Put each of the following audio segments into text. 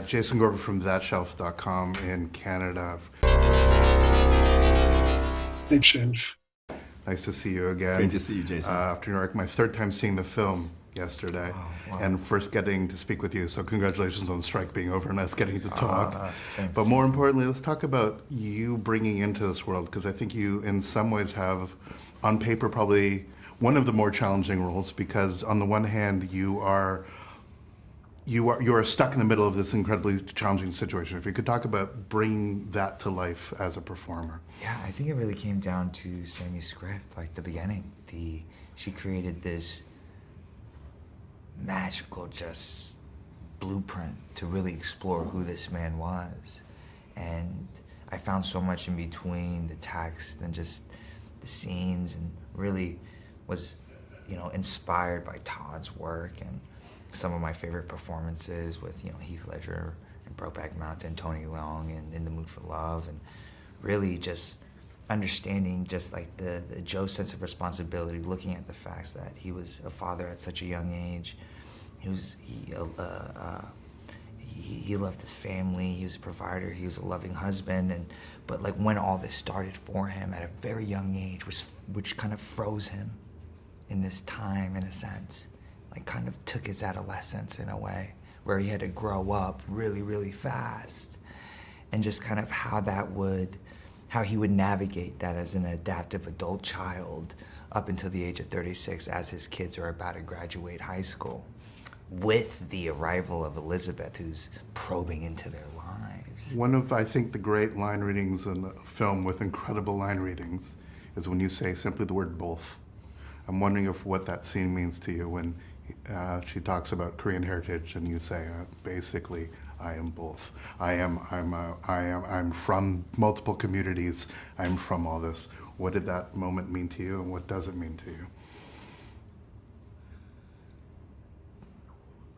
Jason Gorber from thatshelf.com in Canada. Big shelf. Nice to see you again. Great to see you, Jason. After New York, my third time seeing the film yesterday, and first getting to speak with you. So congratulations on the strike being over and us getting to talk. But more importantly, let's talk about you bringing into this world, because I think you, in some ways, have, on paper, probably one of the more challenging roles. Because on the one hand, you are stuck in the middle of this incredibly challenging situation. If you could talk about bringing that to life as a performer. Yeah, I think it really came down to Sammy's script, like the beginning. She created this magical just blueprint to really explore who this man was. And I found so much in between the text and just the scenes, and really was, inspired by Todd's work and some of my favorite performances with, Heath Ledger and Brokeback Mountain, Tony Leung and In the Mood for Love, and really just understanding just like the Joe's sense of responsibility, looking at the facts that he was a father at such a young age. He loved his family, he was a provider, he was a loving husband, but like when all this started for him at a very young age, which kind of froze him in this time, in a sense, like kind of took his adolescence in a way, where he had to grow up really, really fast, and just kind of how he would navigate that as an adaptive adult child up until the age of 36 as his kids are about to graduate high school, with the arrival of Elizabeth, who's probing into their lives. One of, I think, the great line readings in the film with incredible line readings is when you say simply the word both. I'm wondering what that scene means to you when she talks about Korean heritage and you say, basically, I am both. I'm from multiple communities. I'm from all this. What did that moment mean to you, and what does it mean to you?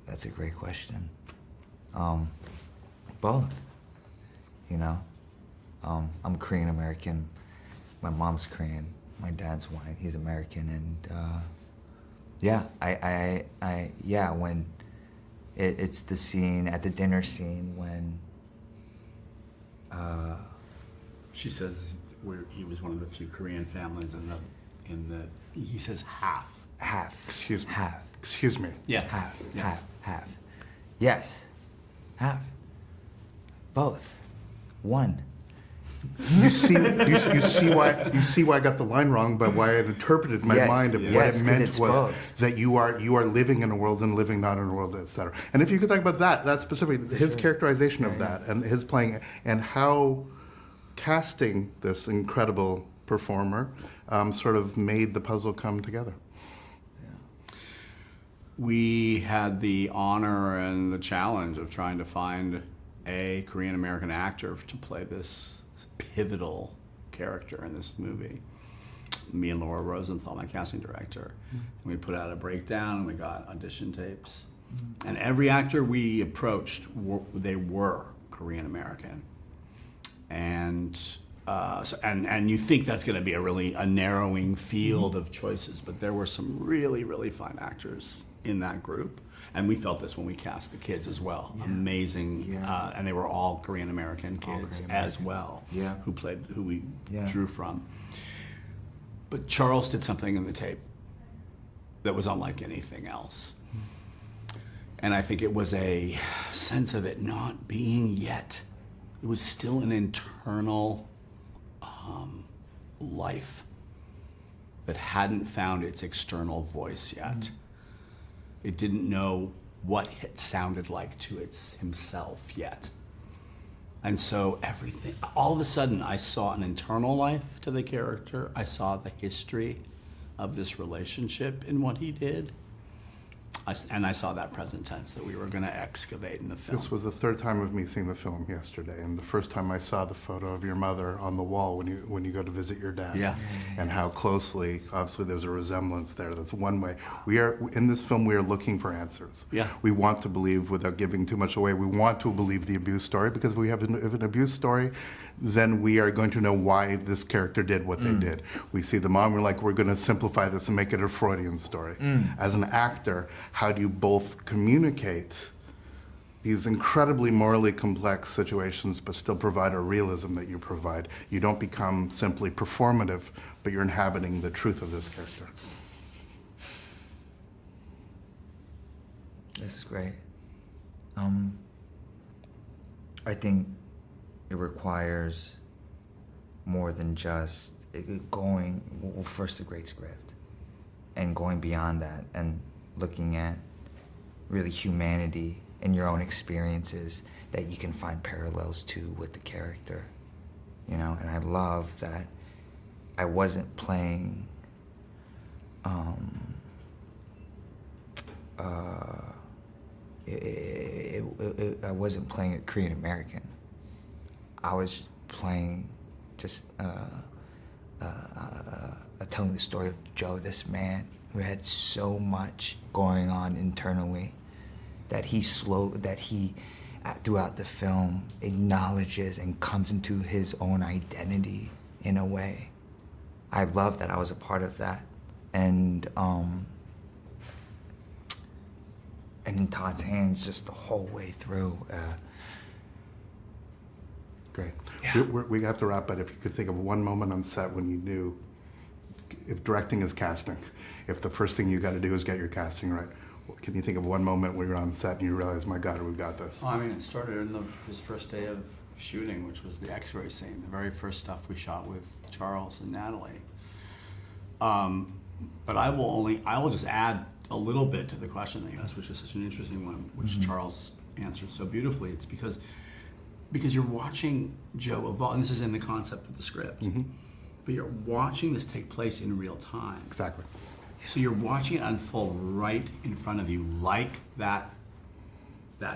That's a great question. Both, I'm Korean American. My mom's Korean. My dad's white. He's American, and when it's the scene at the dinner scene when she says he was one of the few Korean families he says half. Excuse me. Yeah. Half. Yes, half. Both. One. You see why I got the line wrong, but why I interpreted in my mind of what it meant was both. that you are living in a world and living not in a world, etc. And if you could talk about that specifically, his characterization of that and his playing, and how casting this incredible performer sort of made the puzzle come together. We had the honor and the challenge of trying to find a Korean American actor to play this pivotal character in this movie. Me and Laura Rosenthal, my casting director. And we put out a breakdown and we got audition tapes. And every actor we approached, they were Korean American. And you think that's going to be a narrowing field of choices, but there were some really, really fine actors in that group. And we felt this when we cast the kids as well. Yeah. Amazing, and they were all Korean American kids as well, who we drew from. But Charles did something in the tape that was unlike anything else. And I think it was a sense of it not being yet. It was still an internal life that hadn't found its external voice yet. It didn't know what it sounded like to himself yet. And so all of a sudden I saw an internal life to the character. I saw the history of this relationship in what he did. And I saw that present tense that we were going to excavate in the film. This was the third time of me seeing the film yesterday, and the first time I saw the photo of your mother on the wall when you go to visit your dad. Yeah. And how closely, obviously there's a resemblance there. That's one way. In this film, we are looking for answers. Yeah. We want to believe, without giving too much away, we want to believe the abuse story, because if we have an abuse story, then we are going to know why this character did what they did. We see the mom, we're going to simplify this and make it a Freudian story. As an actor, how do you both communicate these incredibly morally complex situations, but still provide a realism that you provide. You don't become simply performative, but you're inhabiting the truth of this character. This is great. I think it requires more than just first a great script, and going beyond that and looking at really humanity and your own experiences that you can find parallels to with the character, you know. And I love that I wasn't playing I wasn't playing a Korean American. I was playing just telling the story of Joe, this man who had so much going on internally that he throughout the film acknowledges and comes into his own identity in a way. I love that I was a part of that, and in Todd's hands just the whole way through. Great. Yeah. We have to wrap, but if you could think of one moment on set when you knew, if directing is casting, if the first thing you got to do is get your casting right, can you think of one moment where you're on set and you realize, my God, we've got this? Well, I mean, it started in his first day of shooting, which was the X-ray scene, the very first stuff we shot with Charles and Natalie. But I will just add a little bit to the question that you asked, which is such an interesting one, which Charles answered so beautifully. It's because you're watching Joe evolve, and this is in the concept of the script, but you're watching this take place in real time. Exactly. So you're watching it unfold right in front of you, like that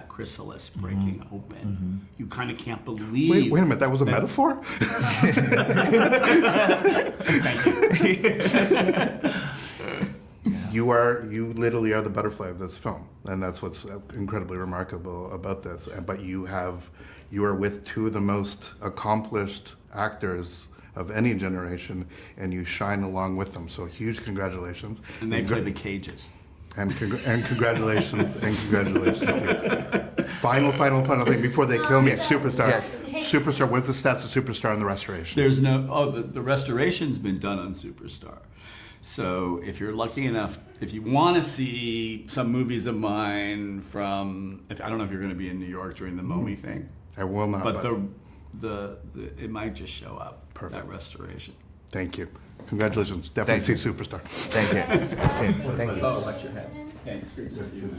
chrysalis breaking open. You kind of can't believe. Wait a minute, that was a metaphor? Thank you. You literally are the butterfly of this film, and that's what's incredibly remarkable about this. But you are with two of the most accomplished actors of any generation, and you shine along with them. So huge congratulations. And they play the cages. And congratulations, and congratulations to you. Final thing before they kill me. Superstar. Yes. Superstar. What's the stats of Superstar in the restoration? There's the restoration's been done on Superstar. So if you're lucky enough, if you want to see some movies of mine I don't know if you're going to be in New York during the MoMI thing. I will not. But it might just show up. Perfect. That restoration. Thank you. Congratulations. Definitely Thank see Superstar. Thank you. Thank you. Oh, watch your head. Thanks. Great to see you.